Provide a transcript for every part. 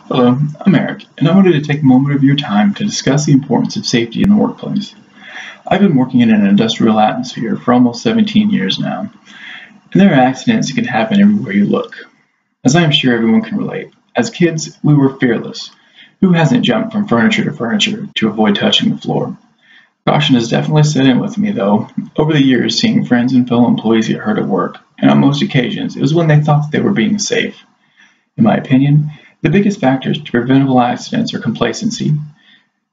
Hello, I'm Eric, and I wanted to take a moment of your time to discuss the importance of safety in the workplace. I've been working in an industrial atmosphere for almost 17 years now, and there are accidents that can happen everywhere you look. As I am sure everyone can relate, as kids, we were fearless. Who hasn't jumped from furniture to furniture to avoid touching the floor? Caution has definitely set in with me, though, over the years seeing friends and fellow employees get hurt at work, and on most occasions, it was when they thought that they were being safe. In my opinion, the biggest factors to preventable accidents are complacency,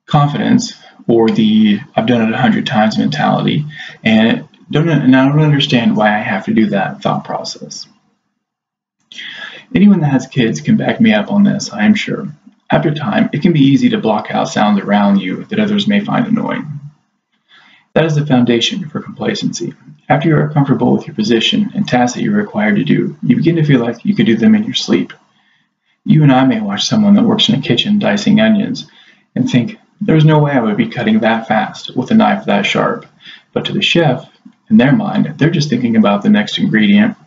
confidence, or the "I've done it 100 times" mentality, and I don't understand why I have to do that thought process. Anyone that has kids can back me up on this, I am sure. After time, it can be easy to block out sounds around you that others may find annoying. That is the foundation for complacency. After you are comfortable with your position and tasks that you're required to do, you begin to feel like you could do them in your sleep. You and I may watch someone that works in a kitchen dicing onions and think, there's no way I would be cutting that fast with a knife that sharp. But to the chef, in their mind, they're just thinking about the next ingredient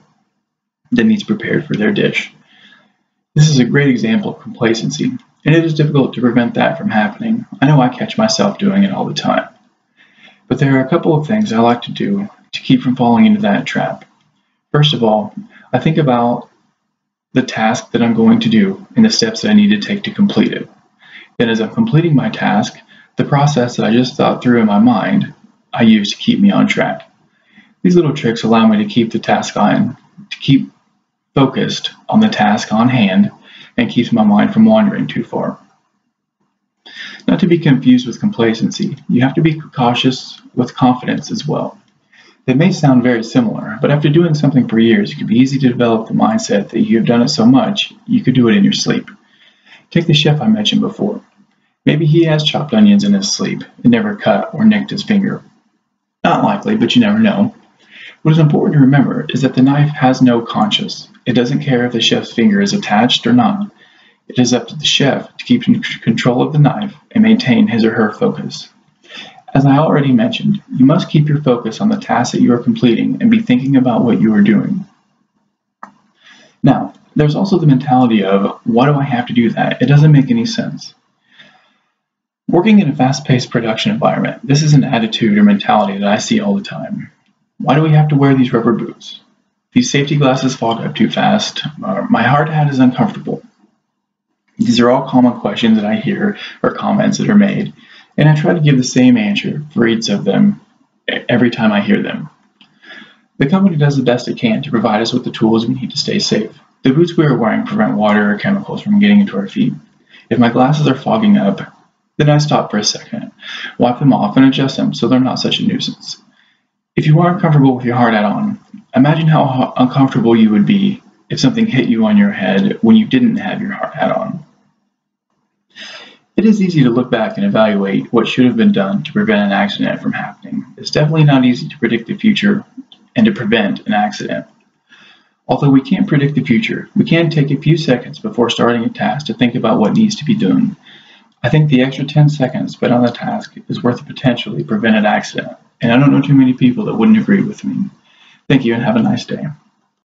that needs prepared for their dish. This is a great example of complacency, and it is difficult to prevent that from happening. I know I catch myself doing it all the time. But there are a couple of things I like to do to keep from falling into that trap. First of all, I think about the task that I'm going to do and the steps that I need to take to complete it. Then as I'm completing my task, the process that I just thought through in my mind, I use to keep me on track. These little tricks allow me to keep the task on, to keep focused on the task on hand, and keeps my mind from wandering too far. Not to be confused with complacency, you have to be cautious with confidence as well. They may sound very similar, but after doing something for years, it can be easy to develop the mindset that you have done it so much, you could do it in your sleep. Take the chef I mentioned before. Maybe he has chopped onions in his sleep and never cut or nicked his finger. Not likely, but you never know. What is important to remember is that the knife has no conscience. It doesn't care if the chef's finger is attached or not. It is up to the chef to keep control of the knife and maintain his or her focus. As I already mentioned, you must keep your focus on the task that you are completing and be thinking about what you are doing. Now, there's also the mentality of, why do I have to do that? It doesn't make any sense. Working in a fast-paced production environment, this is an attitude or mentality that I see all the time. Why do we have to wear these rubber boots? These safety glasses fog up too fast. My hard hat is uncomfortable. These are all common questions that I hear or comments that are made, and I try to give the same answer for each of them every time I hear them. The company does the best it can to provide us with the tools we need to stay safe. The boots we are wearing prevent water or chemicals from getting into our feet. If my glasses are fogging up, then I stop for a second, wipe them off, and adjust them so they're not such a nuisance. If you aren't comfortable with your hard hat on, imagine how uncomfortable you would be if something hit you on your head when you didn't have your hard hat on. It is easy to look back and evaluate what should have been done to prevent an accident from happening. It's definitely not easy to predict the future and to prevent an accident. Although we can't predict the future, we can take a few seconds before starting a task to think about what needs to be done. I think the extra 10 seconds spent on the task is worth a potentially prevented accident, and I don't know too many people that wouldn't agree with me. Thank you and have a nice day.